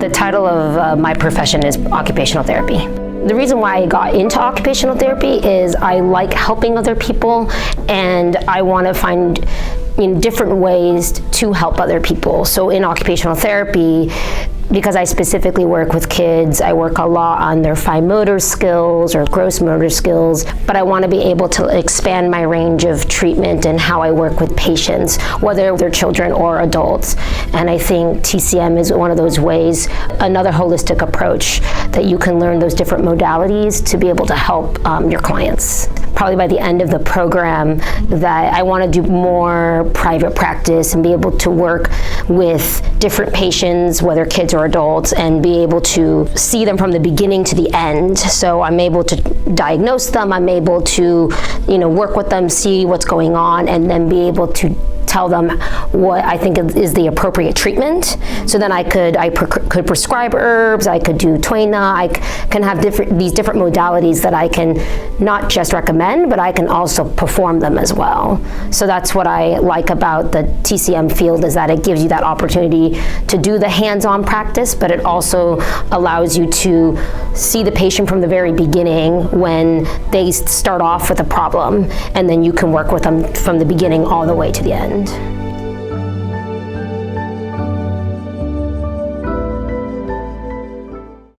The title of my profession is occupational therapy. The reason why I got into occupational therapy is I like helping other people, and I want to find different ways to help other people. So in occupational therapy, because I specifically work with kids, I work a lot on their fine motor skills or gross motor skills, but I want to be able to expand my range of treatment and how I work with patients, whether they're children or adults. And I think TCM is one of those ways, another holistic approach that you can learn those different modalities to be able to help your clients. Probably by the end of the program that I want to do more private practice and be able to work with different patients, whether kids or adults, and be able to see them from the beginning to the end. So I'm able to diagnose them, I'm able to work with them, see what's going on, and then be able to tell them what I think is the appropriate treatment. So then I could prescribe herbs, I could do tuina, I can have these different modalities that I can not just recommend, but I can also perform them as well. So that's what I like about the TCM field, is that it gives you that opportunity to do the hands-on practice, but it also allows you to see the patient from the very beginning when they start off with a problem, and then you can work with them from the beginning all the way to the end.